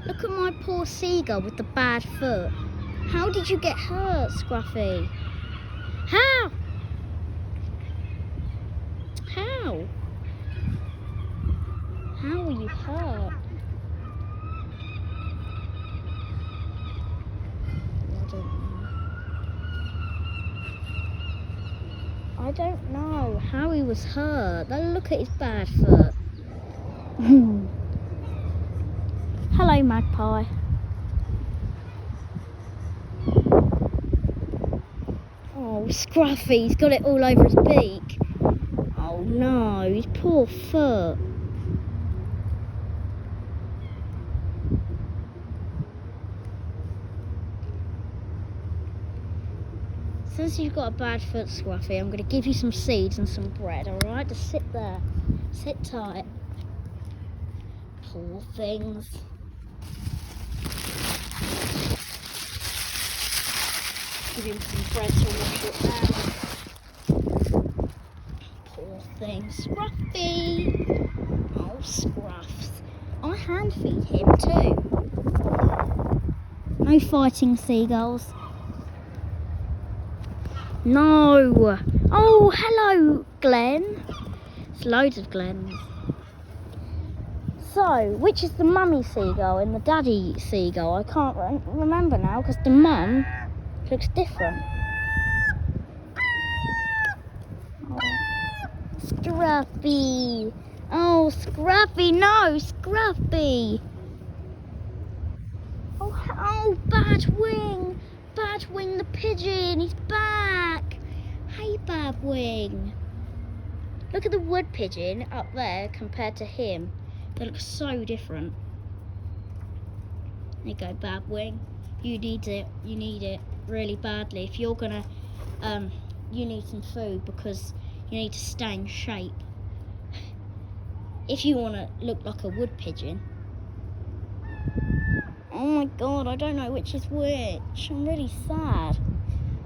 Look at my poor seagull with the bad foot. How did you get hurt, Scruffy? How? How? How were you hurt? I don't know how he was hurt. Look at his bad foot. Hello, magpie. Oh, Scruffy, he's got it all over his beak. Oh no, his poor foot. Since you've got a bad foot, Scruffy, I'm going to give you some seeds and some bread, alright? Just sit there. Sit tight. Poor things. Give him some bread to wash it down. Poor thing. Scruffy! Oh, Scruffs. I hand feed him too. No fighting, seagulls. No! Oh, hello, Glenn. There's loads of Glens. So, which is the mummy seagull and the daddy seagull? I can't remember now because the mum looks different. Oh. Scruffy! Oh, Scruffy, no! Scruffy! Oh, Badwing! Badwing the pigeon, he's back! Hey, Badwing! Look at the wood pigeon up there compared to him. They look so different. There you go, Badwing. You need it really badly. If you're gonna, you need some food because you need to stay in shape. If you want to look like a wood pigeon. Oh my god, I don't know which is which. I'm really sad.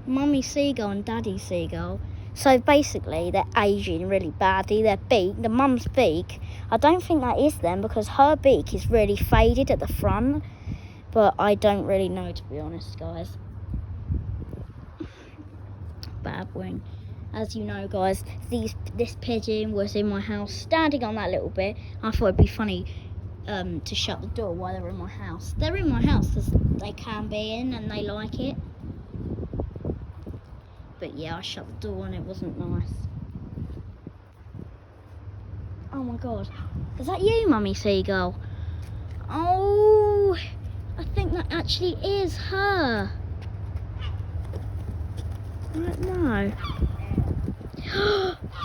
Mummy seagull and daddy seagull. So basically, they're aging really badly. Their beak, the mum's beak, I don't think that is them because her beak is really faded at the front. But I don't really know, to be honest, guys. Badwing. As you know, guys, this pigeon was in my house, standing on that little bit. I thought it'd be funny to shut the door while they're in my house. They're in my house because they can be in and they like it. But yeah, I shut the door and it wasn't nice. Oh my god. Is that you, Mummy Seagull? Oh, I think that actually is her. I don't know.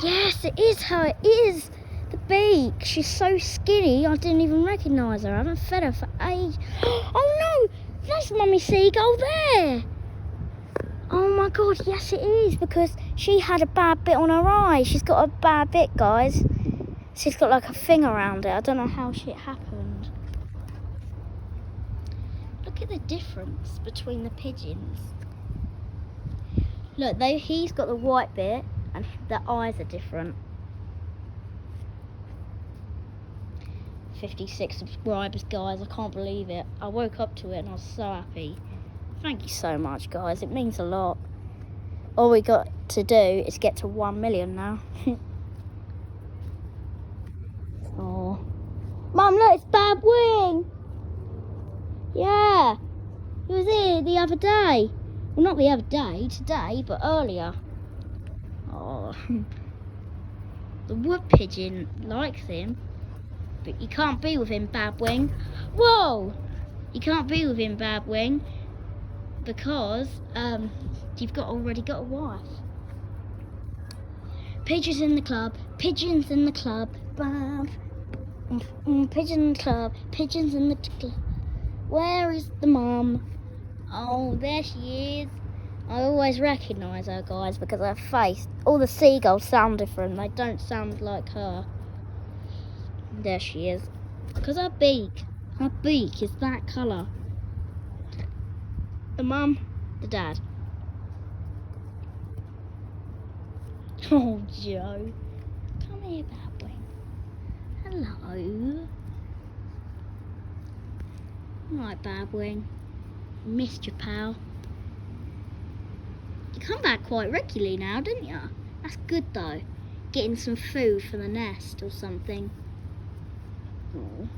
Yes, it is her. It is. The beak. She's so skinny, I didn't even recognise her. I haven't fed her for ages. Oh no, that's Mummy Seagull there. Oh my god, yes it is, because she had a bad bit on her eye. She's got a bad bit, guys. She's got like a thing around it. I don't know how shit happened. Look at the difference between the pigeons. Look, he's got the white bit and the eyes are different. 56 subscribers, guys. I can't believe it. I woke up to it and I was so happy. Thank you so much, guys. It means a lot. All we got to do is get to 1 million now. Oh, Mum, look, it's Badwing. Yeah, he was here the other day. Well, not the other day, today, but earlier. Oh, the wood pigeon likes him, but you can't be with him, Badwing. Whoa, you can't be with him, Badwing, because you've already got a wife. Pigeons in the club, pigeons in the club, pigeon club, pigeons in the club. Where is the mum? Oh, there she is. I always recognise her, guys, because her face. All the seagulls sound different. They don't sound like her. There she is. Because her beak is that colour. The mum, the dad. Oh, Joe. Come here, Badwing. Hello. Right, Babwing. Missed you, pal. You come back quite regularly now, didn't you? That's good though. Getting some food for the nest or something. Oh.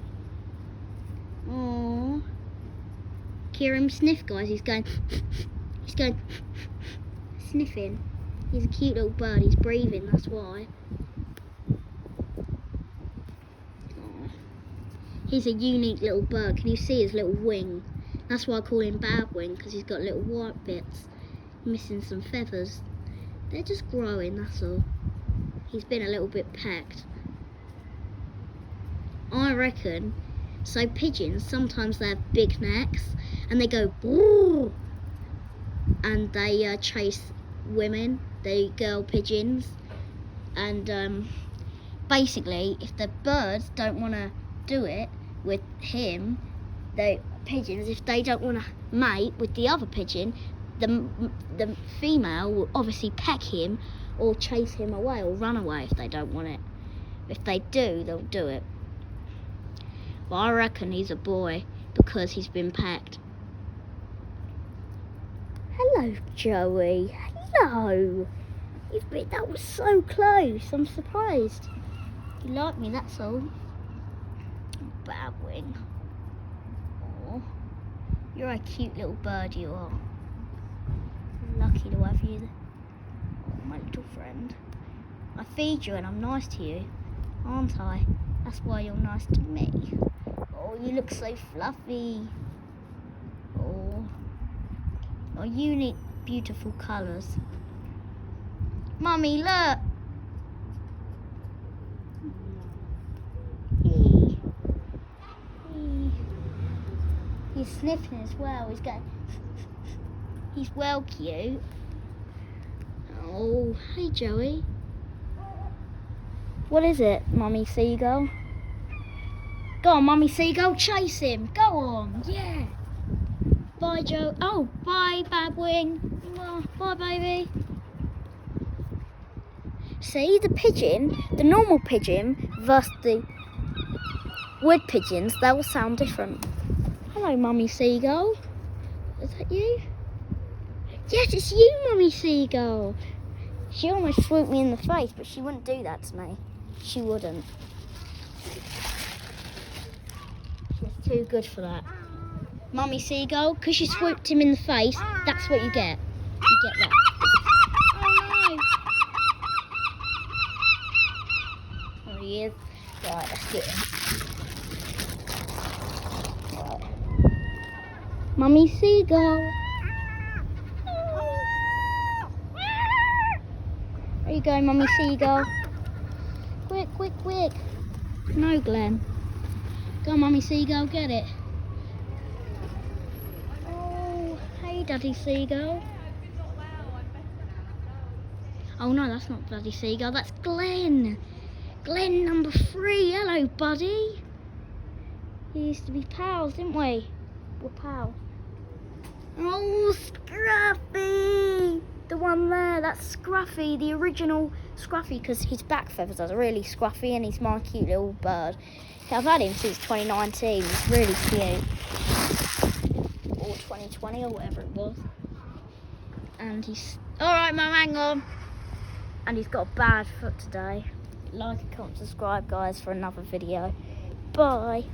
Oh. Hear him sniff, guys. He's going sniffing. He's a cute little bird. He's breathing, that's why. Oh. He's a unique little bird. Can you see his little wing? That's why I call him Babwing, because he's got little white bits. Missing some feathers. They're just growing, that's all. He's been a little bit pecked. I reckon. So pigeons, sometimes they have big necks and they go boo, and they chase women, the girl pigeons, and basically if the birds don't want to do it with him, the pigeons, if they don't want to mate with the other pigeon, the female will obviously peck him or chase him away or run away if they don't want it. If they do, they'll do it. But I reckon he's a boy because he's been pecked. Hello, Joey. Hello. That was so close. I'm surprised. You like me, that's all. Babwing. Oh, you're a cute little bird, you are. Lucky to have you. Oh, my little friend. I feed you and I'm nice to you, aren't I? That's why you're nice to me. Oh, you look so fluffy. Oh, unique, beautiful colours. Mummy, look. He's sniffing as well. He's going. He's well cute. Oh, hey Joey. What is it, Mummy Seagull? Go on, Mummy Seagull, chase him. Go on, yeah. Bye, Joe. Oh, bye, Babwing. Bye, baby. See, the pigeon, the normal pigeon versus the wood pigeons, they will sound different. Hello, Mummy Seagull. Is that you? Yes, it's you, Mummy Seagull. She almost swooped me in the face, but she wouldn't do that to me. She wouldn't. She's too good for that. Mummy Seagull, because you swooped him in the face, that's what you get. You get that. Oh no. Oh, he is. Right, let's get him. Right. Mummy Seagull. There you go, Mummy Seagull. Quick, quick, quick. No, Glenn. Go on, Mummy Seagull, get it. Oh, hey, Daddy Seagull. Oh no, that's not Daddy Seagull, that's Glenn. Glenn number 3. Hello, buddy. We used to be pals, didn't we? We're pals. Oh, Scruffy. The one there, that's Scruffy, the original Scruffy, because his back feathers are really scruffy and he's my cute little bird. I've had him since 2019, he's really cute. Or 2020 or whatever it was. And he's... Alright, Mum, hang on. And he's got a bad foot today. Like and comment, subscribe, guys, for another video. Bye.